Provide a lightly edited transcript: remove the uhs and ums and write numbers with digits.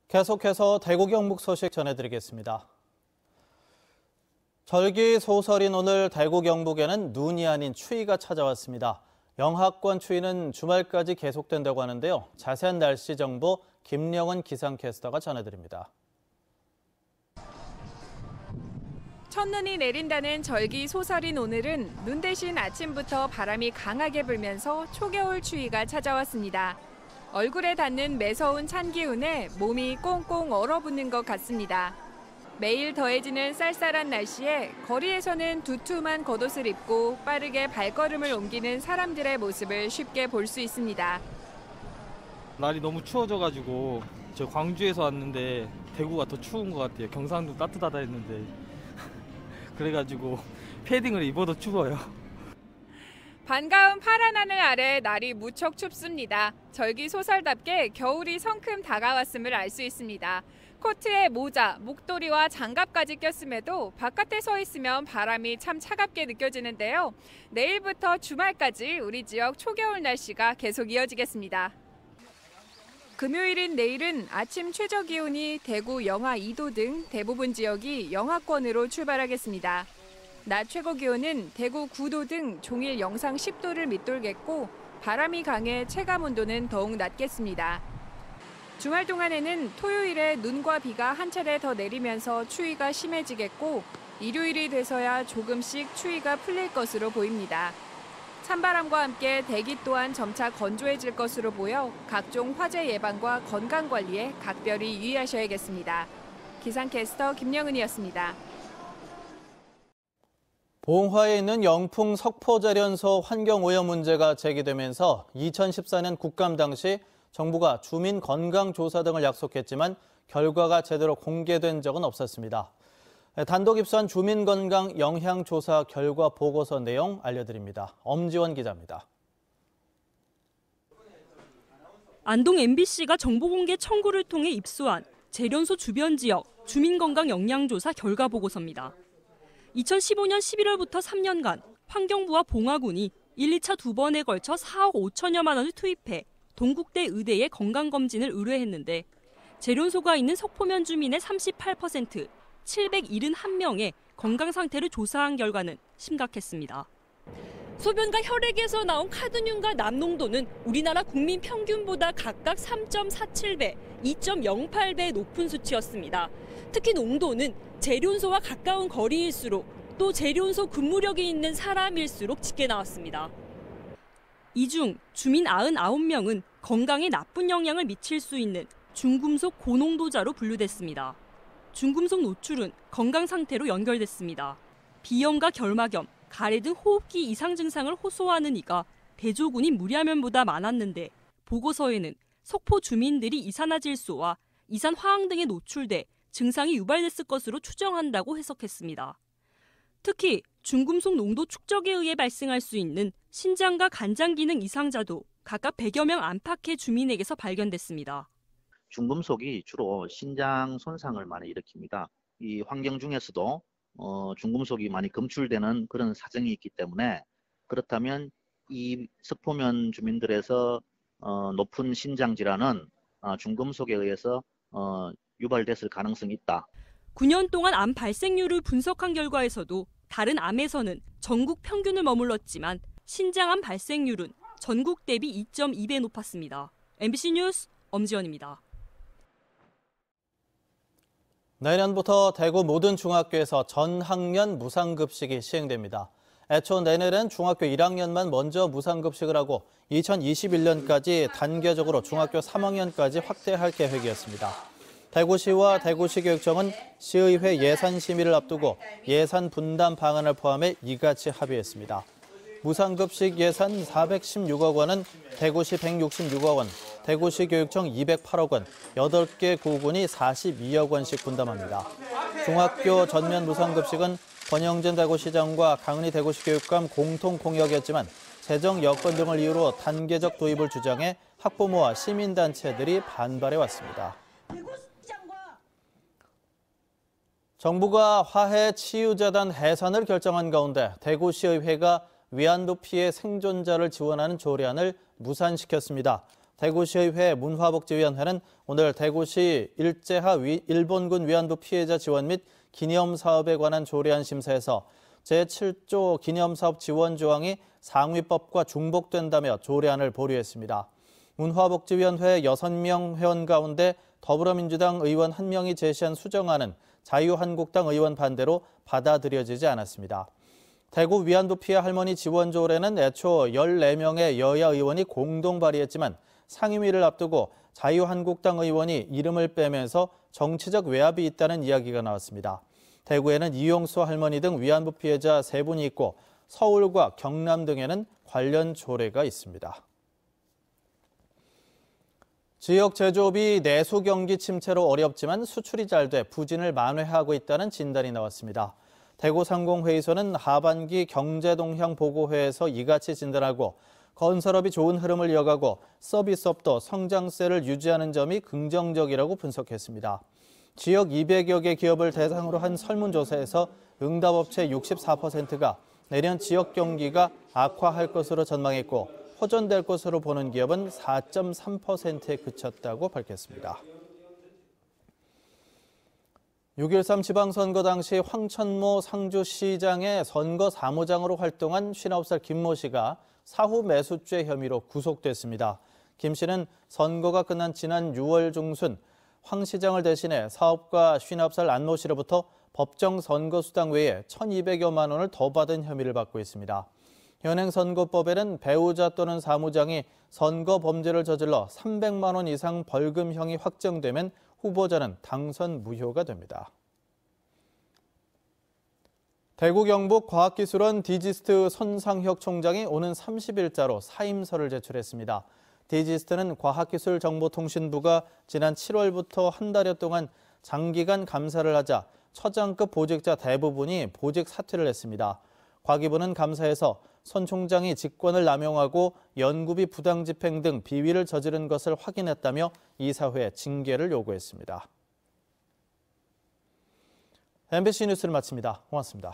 계속해서 대구 경북 소식 전해드리겠습니다. 절기 소설인 오늘 대구 경북에는 눈이 아닌 추위가 찾아왔습니다. 영하권 추위는 주말까지 계속된다고 하는데요. 자세한 날씨 정보 김영은 기상캐스터가 전해드립니다. 첫눈이 내린다는 절기 소설인 오늘은 눈 대신 아침부터 바람이 강하게 불면서 초겨울 추위가 찾아왔습니다. 얼굴에 닿는 매서운 찬 기운에 몸이 꽁꽁 얼어붙는 것 같습니다. 매일 더해지는 쌀쌀한 날씨에 거리에서는 두툼한 겉옷을 입고 빠르게 발걸음을 옮기는 사람들의 모습을 쉽게 볼 수 있습니다. 날이 너무 추워져가지고 저 광주에서 왔는데 대구가 더 추운 것 같아요. 경상도 따뜻하다 했는데 그래가지고 패딩을 입어도 추워요. 반가운 파란 하늘 아래 날이 무척 춥습니다. 절기 소설답게 겨울이 성큼 다가왔음을 알 수 있습니다. 코트에 모자, 목도리와 장갑까지 꼈음에도 바깥에 서 있으면 바람이 참 차갑게 느껴지는데요. 내일부터 주말까지 우리 지역 초겨울 날씨가 계속 이어지겠습니다. 금요일인 내일은 아침 최저 기온이 대구 영하 2도 등 대부분 지역이 영하권으로 출발하겠습니다. 낮 최고 기온은 대구 9도 등 종일 영상 10도를 밑돌겠고 바람이 강해 체감 온도는 더욱 낮겠습니다. 주말 동안에는 토요일에 눈과 비가 한 차례 더 내리면서 추위가 심해지겠고 일요일이 돼서야 조금씩 추위가 풀릴 것으로 보입니다. 찬바람과 함께 대기 또한 점차 건조해질 것으로 보여 각종 화재 예방과 건강 관리에 각별히 유의하셔야겠습니다. 기상캐스터 김영은이었습니다. 봉화에 있는 영풍 석포제련소 환경오염 문제가 제기되면서 2014년 국감 당시 정부가 주민 건강조사 등을 약속했지만 결과가 제대로 공개된 적은 없었습니다. 단독 입수한 주민 건강 영향조사 결과 보고서 내용 알려드립니다. 엄지원 기자입니다. 안동 MBC가 정보공개 청구를 통해 입수한 제련소 주변 지역 주민 건강 영향조사 결과 보고서입니다. 2015년 11월부터 3년간 환경부와 봉화군이 1, 2차 두 번에 걸쳐 4억 5천여만 원을 투입해 동국대 의대에 건강검진을 의뢰했는데 제련소가 있는 석포면 주민의 38%, 771명의 건강 상태를 조사한 결과는 심각했습니다. 소변과 혈액에서 나온 카드뮴과 남농도는 우리나라 국민 평균보다 각각 3.47배, 2.08배 높은 수치였습니다. 특히 농도는 제련소와 가까운 거리일수록 또 제련소 근무력이 있는 사람일수록 짙게 나왔습니다. 이 중 주민 99명은 건강에 나쁜 영향을 미칠 수 있는 중금속 고농도자로 분류됐습니다. 중금속 노출은 건강 상태로 연결됐습니다. 비염과 결막염, 가래 등 호흡기 이상 증상을 호소하는 이가 대조군인 무리하면보다 많았는데 보고서에는 석포 주민들이 이산화질소와 이산화황 등에 노출돼 증상이 유발됐을 것으로 추정한다고 해석했습니다. 특히 중금속 농도 축적에 의해 발생할 수 있는 신장과 간장 기능 이상자도 각각 100여 명 안팎의 주민에게서 발견됐습니다. 중금속이 주로 신장 손상을 많이 일으킵니다. 이 환경 중에서도 중금속이 많이 검출되는 그런 사정이 있기 때문에 그렇다면 이 석포면 주민들에서 높은 신장 질환은 중금속에 의해서 유발됐을 가능성이 있다. 9년 동안 암 발생률을 분석한 결과에서도 다른 암에서는 전국 평균을 머물렀지만 신장암 발생률은 전국 대비 2.2배 높았습니다. MBC 뉴스 엄지원입니다. 내년부터 대구 모든 중학교에서 전학년 무상급식이 시행됩니다. 애초 내년엔 중학교 1학년만 먼저 무상급식을 하고 2021년까지 단계적으로 중학교 3학년까지 확대할 계획이었습니다. 대구시와 대구시교육청은 시의회 예산 심의를 앞두고 예산 분담 방안을 포함해 이같이 합의했습니다. 무상급식 예산 416억 원은 대구시 166억 원, 대구시교육청 208억 원, 8개 구군이 42억 원씩 분담합니다. 중학교 전면 무상급식은 권영진 대구시장과 강은희 대구시교육감 공통 공약이었지만 재정 여건 등을 이유로 단계적 도입을 주장해 학부모와 시민단체들이 반발해왔습니다. 정부가 화해치유재단 해산을 결정한 가운데 대구시의회가 위안부 피해 생존자를 지원하는 조례안을 무산시켰습니다. 대구시의회 문화복지위원회는 오늘 대구시 일제하 일본군 위안부 피해자 지원 및 기념사업에 관한 조례안 심사에서 제7조 기념사업 지원 조항이 상위법과 중복된다며 조례안을 보류했습니다. 문화복지위원회 6명 회원 가운데 더불어민주당 의원 1명이 제시한 수정안은 자유한국당 의원 반대로 받아들여지지 않았습니다. 대구 위안부 피해 할머니 지원 조례는 애초 14명의 여야 의원이 공동 발의했지만 상임위를 앞두고 자유한국당 의원이 이름을 빼면서 정치적 외압이 있다는 이야기가 나왔습니다. 대구에는 이용수 할머니 등 위안부 피해자 3분이 있고 서울과 경남 등에는 관련 조례가 있습니다. 지역 제조업이 내수 경기 침체로 어렵지만 수출이 잘 돼 부진을 만회하고 있다는 진단이 나왔습니다. 대구상공회의소는 하반기 경제동향 보고회에서 이같이 진단하고 건설업이 좋은 흐름을 이어가고 서비스업도 성장세를 유지하는 점이 긍정적이라고 분석했습니다. 지역 200여 개 기업을 대상으로 한 설문조사에서 응답업체 64%가 내년 지역 경기가 악화할 것으로 전망했고 호전될 것으로 보는 기업은 4.3%에 그쳤다고 밝혔습니다. 6.13 지방선거 당시 황천모 상주시장의 선거 사무장으로 활동한 59살 김모 씨가 사후 매수죄 혐의로 구속됐습니다. 김 씨는 선거가 끝난 지난 6월 중순 황 시장을 대신해 사업가 59살 안모 씨로부터 법정 선거수당 외에 1,200여만 원을 더 받은 혐의를 받고 있습니다. 현행선거법에는 배우자 또는 사무장이 선거 범죄를 저질러 300만 원 이상 벌금형이 확정되면 후보자는 당선 무효가 됩니다. 대구 경북 과학기술원 디지스트 손상혁 총장이 오는 30일자로 사임서를 제출했습니다. 디지스트는 과학기술정보통신부가 지난 7월부터 한 달여 동안 장기간 감사를 하자 처장급 보직자 대부분이 보직 사퇴를 했습니다. 과기부는 감사에서 손 총장이 직권을 남용하고 연구비 부당 집행 등 비위를 저지른 것을 확인했다며 이사회에 징계를 요구했습니다. MBC 뉴스를 마칩니다. 고맙습니다.